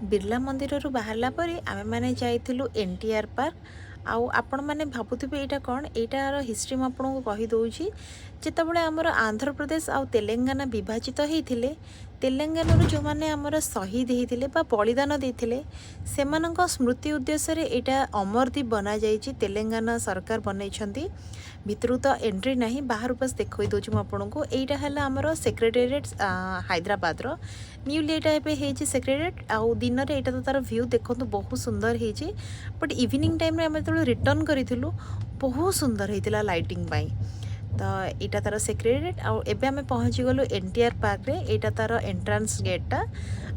बिरला मंदिर बाहरला परे आमे माने जाइथिलु एनटीआर पार्क। आउ आपण माने भाबुथिबे एटा कोन एटार हिस्ट्री म आपनको कहि दउची। जेतबळे आमर आंध्र प्रदेश आउ तेलंगाना विभाजित होइथिले तेलंगाना जो माने आमर शहीद होइथिले बा बलिदान देइथिले सेमानंक स्मृति उद्देश्य रे एटा अमरदीप बना जाइची। तेलंगाना सरकार बनैछंती। भितरु तो एंट्री नहीं बाहर बस देखई दउची म आपनको। एटा हला आमर सेक्रेटेरिएट हैदराबाद रो न्यूली एटा एबे हेची सेक्रेटेरिएट। आउ दिन रे एटा तो तार व्यू देखंतु बहुत सुंदर हेची। बट इवनिंग टाइम रे हम तो रिटर्न करिथिलु बहुत सुंदर हेतिला लाइटिंग बाई। तो एटा तार सेक्रेटेरिएट आउ एबे हमें पहुंची गलु एनटीआर पार्क रे। एटा तार एंट्रेंस गेटटा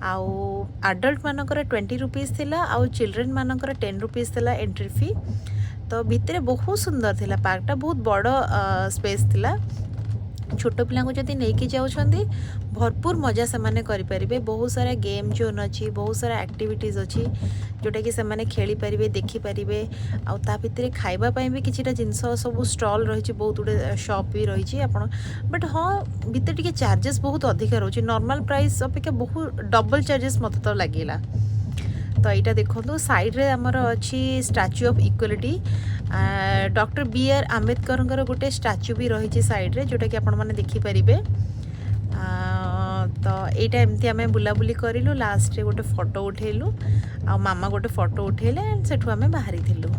आउ एडल्ट मानकर 20 रुपीस थिला आउ चिल्ड्रन मानकर 10 रुपीस थिला एंट्री फी। तो भितरे बहुत सुंदर थिला पार्कटा बहुत बड़ स्पेस थिला। छोट पिला को जदि नहीं जाउछंदी भरपूर मजा से माने करि परिबे। बहुत सारा गेम जोन अछि बहुत सारा एक्टिविटीज अछि जोटा कि से माने खेली परिबे देखि परिबे। आउ ता भितरे खाइबा पई भी किछिटा जिंस सब स्टॉल रहिछि बहुत गुडे शॉप भी रहिछि आपण। बट हाँ भितर टिके चार्जेस बहुत अधिक रहछि नॉर्मल प्राइस अपेक्षा बहुत डबल चार्जेस मते तो लागिला। तो यहाँ देखो साइड रे आमर अच्छी statue of equality doctor B R Ambedkar गोटे स्टाच्यू भी रही साइड रे जोटा कि आपण माने देखि परिबे। तो यहाँ एमती आम बुलाबुली करूँ लास्ट रे गोटे फोटो उठेलु आ मामा गोटे फोटो उठेले सेठू आम बाहरी थिलु।